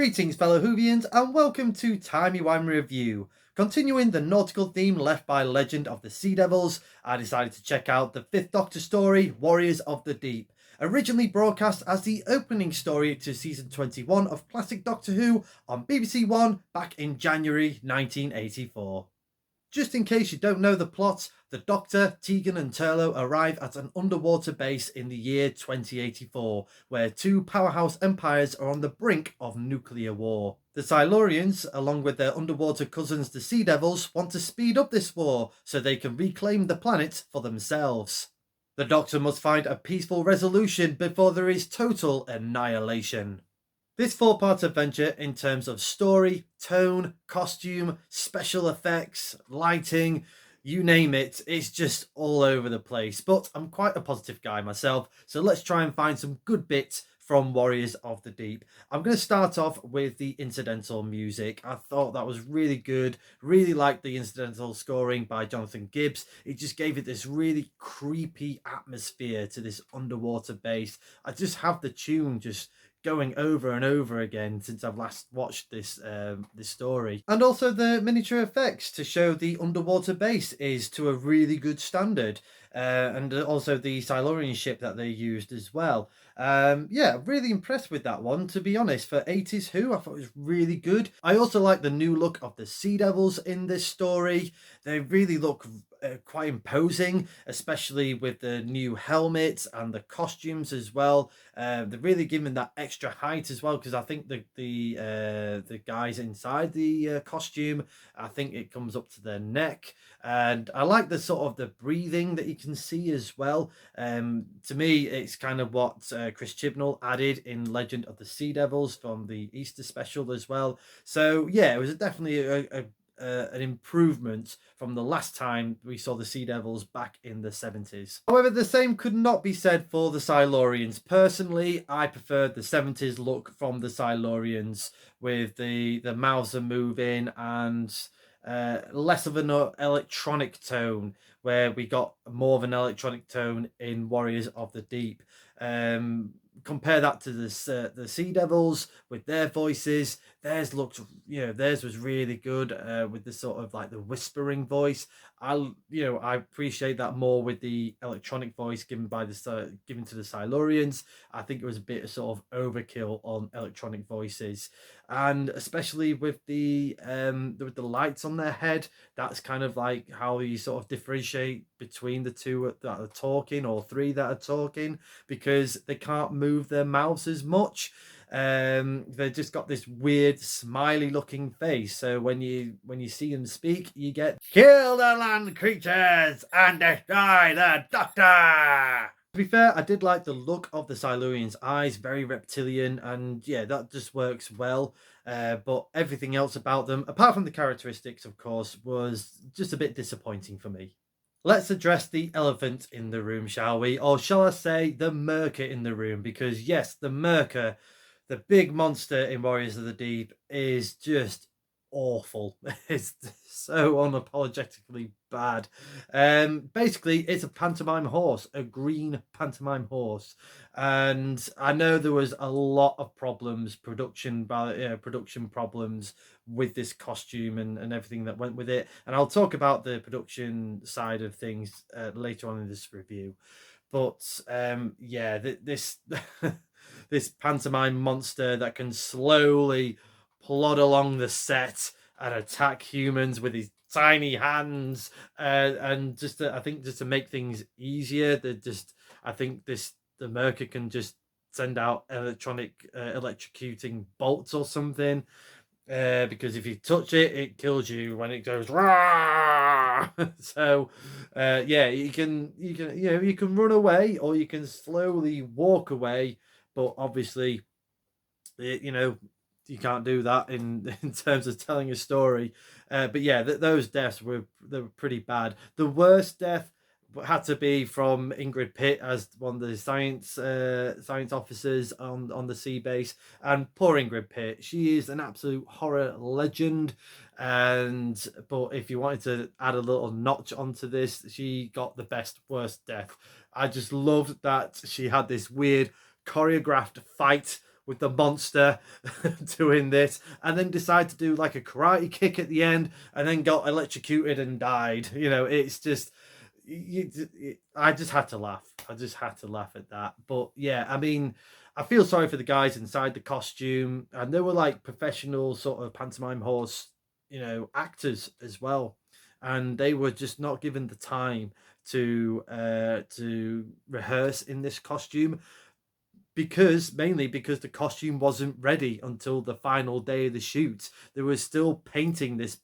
Greetings fellow Whovians and welcome to Timey Wimey Review. Continuing the nautical theme left by Legend of the Sea Devils, I decided to check out the 5th Doctor story, Warriors of the Deep. Originally broadcast as the opening story to season 21 of classic Doctor Who on BBC One back in January 1984. Just in case you don't know the plot, the Doctor, Tegan and Turlough arrive at an underwater base in the year 2084, where two powerhouse empires are on the brink of nuclear war. The Silurians, along with their underwater cousins the Sea Devils, want to speed up this war so they can reclaim the planet for themselves. The Doctor must find a peaceful resolution before there is total annihilation. This 4-part adventure, in terms of story, tone, costume, special effects, lighting, you name it, it's just all over the place. But I'm quite a positive guy myself, so let's try and find some good bits from Warriors of the Deep. I'm going to start off with the incidental music. I thought that was really good. Really liked the incidental scoring by Jonathan Gibbs. It just gave it this really creepy atmosphere to this underwater base. I just have the tune just going over and over again since I've last watched this story. And also the miniature effects to show the underwater base is to a really good standard. And also the Silurian ship that they used as well. Yeah, really impressed with that one, to be honest. For 80s Who, I thought it was really good. I also like the new look of the Sea Devils in this story. They really look quite imposing, especially with the new helmets and the costumes as well. They're really giving that extra height as well, because I think the guys inside the costume, I think it comes up to their neck. And I like the sort of the breathing that you can see as well. To me, it's kind of what Chris Chibnall added in Legend of the Sea Devils from the Easter special as well. So yeah, it was definitely an improvement from the last time we saw the Sea Devils back in the 70s. However, the same could not be said for the Silurians. Personally, I preferred the 70s look from the Silurians, with the mouths are moving and less of an electronic tone, where we got more of an electronic tone in Warriors of the Deep. Compare that to the Sea Devils with their voices. Theirs looked, theirs was really good with the sort of like the whispering voice. I appreciate that more with the electronic voice given to the Silurians. I think it was a bit of sort of overkill on electronic voices, and especially with the lights on their head. That's kind of like how you sort of differentiate between the two that are talking, or three that are talking, because they can't move their mouths as much. They've just got this weird smiley looking face, so when you see them speak, you get "kill the land creatures and destroy the Doctor." To be fair, I did like the look of the Silurians' eyes, very reptilian, and yeah, that just works well. But everything else about them, apart from the characteristics, of course, was just a bit disappointing for me. Let's address the elephant in the room, shall we? Or shall I say the Merker in the room? Because yes, the Merker, the big monster in Warriors of the Deep, is just awful. It's so unapologetically bad. Basically, it's a pantomime horse, a green pantomime horse, and I know there was a lot of problems, production problems with this costume and everything that went with it, and I'll talk about the production side of things later on in this review. But yeah, this this pantomime monster that can slowly plod along the set and attack humans with his tiny hands, and I think just to make things easier, I think the Merker can just send out electrocuting bolts or something, because if you touch it, it kills you when it goes rah. So yeah, you can run away, or you can slowly walk away, but obviously you can't do that in in terms of telling a story. But yeah, those deaths were pretty bad. The worst death had to be from Ingrid Pitt as one of the science officers on the sea base. And poor Ingrid Pitt, she is an absolute horror legend. But if you wanted to add a little notch onto this, she got the worst death. I just loved that she had this weird choreographed fight with the monster doing this, and then decide to do like a karate kick at the end, and then got electrocuted and died. It's just I just had to laugh. I just had to laugh at that. But yeah, I mean, I feel sorry for the guys inside the costume, and they were like professional sort of pantomime horse, actors as well, and they were just not given the time to rehearse in this costume, because mainly because the costume wasn't ready until the final day of the shoot. They were still painting this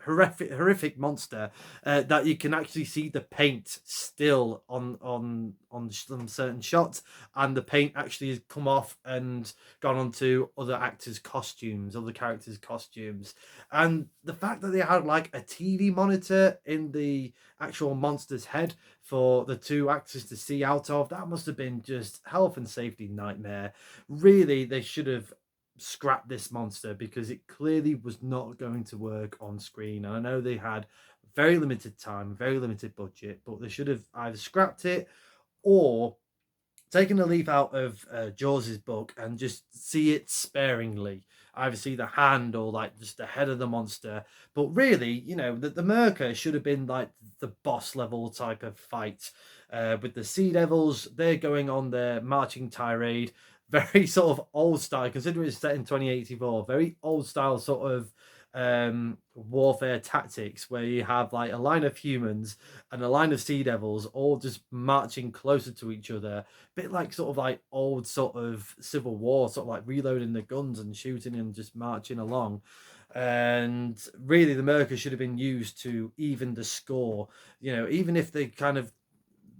horrific monster, that you can actually see the paint still on some certain shots, and the paint actually has come off and gone onto other characters' costumes. And the fact that they had like a TV monitor in the actual monster's head for the two actors to see out of, that must have been just health and safety nightmare. Really, they should have scrap this monster, because it clearly was not going to work on screen. And I know they had very limited time, very limited budget, but they should have either scrapped it or taken a leaf out of Jaws's book and just see it sparingly. Either see the hand or like just the head of the monster. But really, the Merker should have been like the boss level type of fight. With the Sea Devils, they're going on their marching tirade. Very sort of old style, considering it's set in 2084. Very old style sort of warfare tactics, where you have like a line of humans and a line of Sea Devils all just marching closer to each other, bit like sort of like old sort of Civil War, sort of like reloading the guns and shooting and just marching along. And really, the Merker should have been used to even the score. Even if they kind of,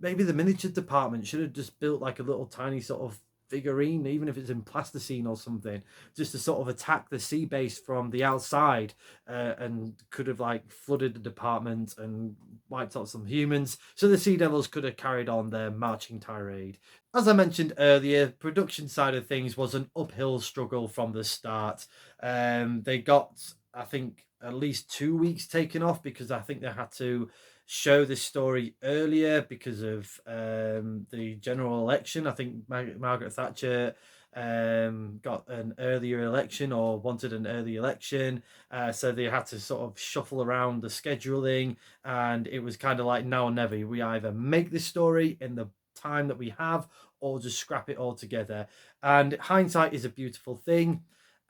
maybe the miniature department should have just built like a little tiny sort of figurine, even if it's in plasticine or something, just to sort of attack the sea base from the outside, and could have like flooded the department and wiped out some humans, so the Sea Devils could have carried on their marching tirade. As I mentioned earlier, production side of things was an uphill struggle from the start. They got, I think, at least 2 weeks taken off, because I think they had to show this story earlier because of the general election. I think Margaret Thatcher got an earlier election, or wanted an early election. So they had to sort of shuffle around the scheduling, and it was kind of like now or never. We either make this story in the time that we have, or just scrap it all together. And hindsight is a beautiful thing.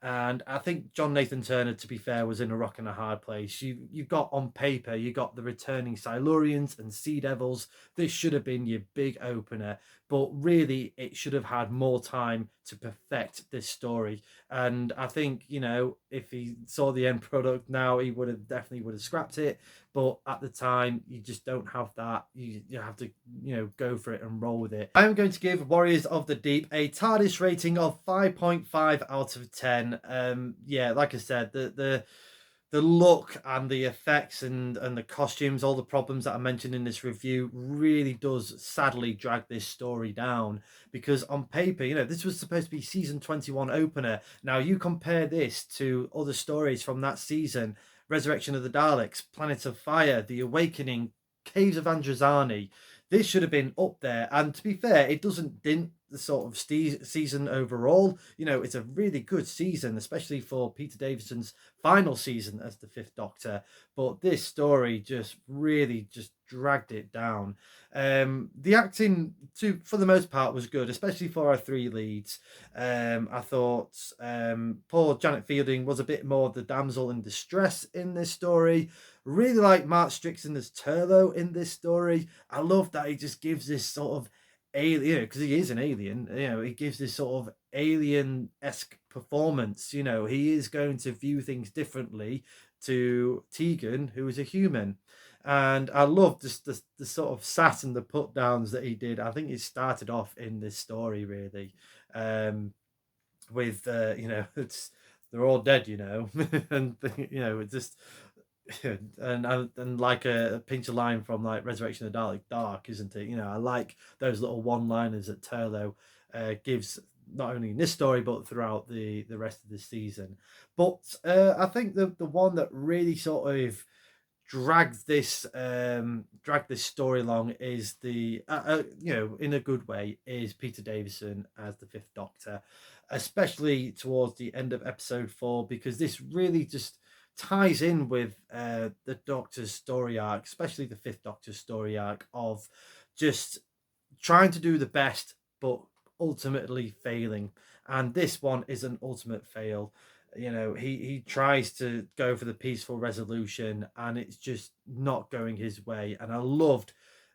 And I think John Nathan Turner, to be fair, was in a rock and a hard place. You got on paper, you got the returning Silurians and Sea Devils. This should have been your big opener, but really, it should have had more time to perfect this story. And I think, if he saw the end product now, he definitely would have scrapped it. But at the time, you just don't have that. You have to, go for it and roll with it. I'm going to give Warriors of the Deep a TARDIS rating of 5.5 out of 10. Yeah, like I said, the look and the effects and the costumes, all the problems that I mentioned in this review, really does sadly drag this story down. Because on paper, this was supposed to be season 21 opener. Now you compare this to other stories from that season: Resurrection of the Daleks, Planet of Fire, The Awakening, Caves of Androzani. This should have been up there. And to be fair, it doesn't dint the sort of season overall. It's a really good season, especially for Peter Davidson's final season as the Fifth Doctor. But this story just really just dragged it down. The acting, for the most part, was good, especially for our three leads. I thought poor Janet Fielding was a bit more of the damsel in distress in this story. Really like Mark Strickson as Turlo in this story. I love that he just gives this sort of alien, because he is an alien. He gives this sort of alien-esque performance. He is going to view things differently to Tegan, who is a human. And I love just the sort of sass and the put downs that he did. I think it started off in this story really, with they're all dead, and it's just and like a pinch of line from like Resurrection of the Dalek, dark, isn't it? I like those little one-liners that Turlo gives, not only in this story but throughout the rest of the season. But I think the one that really sort of dragged this story along is the in a good way, is Peter Davison as the Fifth Doctor, especially towards the end of episode 4, because this really just ties in with the Doctor's story arc, especially the Fifth Doctor's story arc of just trying to do the best but ultimately failing. And this one is an ultimate fail. He tries to go for the peaceful resolution and it's just not going his way. And I loved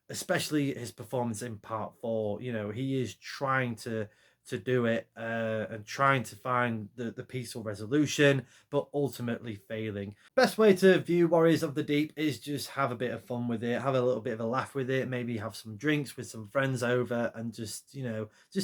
especially his performance in part 4. He is trying to do it and trying to find the peaceful resolution, but ultimately failing. Best way to view Warriors of the Deep is just have a bit of fun with it, have a little bit of a laugh with it, maybe have some drinks with some friends over and just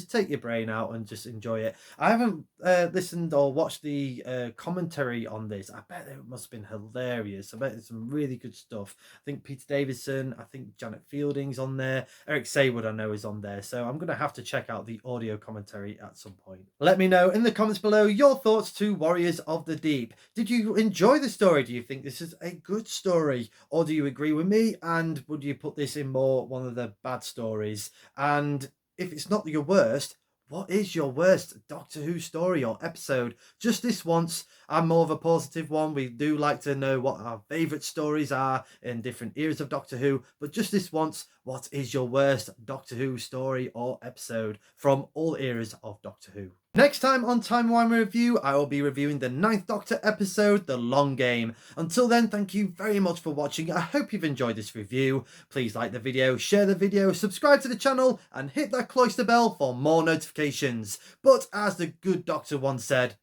take your brain out and just enjoy it. I haven't listened or watched the commentary on this. I bet it must have been hilarious. I bet there's some really good stuff. I think Peter Davison, I think Janet Fielding's on there, Eric Saywood I know is on there, so I'm gonna have to check out the audio commentary at some point. Let me know in the comments below your thoughts to Warriors of the Deep. Did you enjoy the story? Do you think this is a good story, or do you agree with me, and would you put this in more one of the bad stories? And if it's not your worst, what is your worst Doctor Who story or episode? Just this once. I'm more of a positive one. We do like to know what our favourite stories are in different eras of Doctor Who. But just this once, what is your worst Doctor Who story or episode from all eras of Doctor Who? Next time on Timey Wimey Review, I will be reviewing the 9th Doctor episode, The Long Game. Until then, thank you very much for watching. I hope you've enjoyed this review. Please like the video, share the video, subscribe to the channel, and hit that cloister bell for more notifications. But as the good Doctor once said,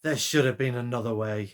there should have been another way.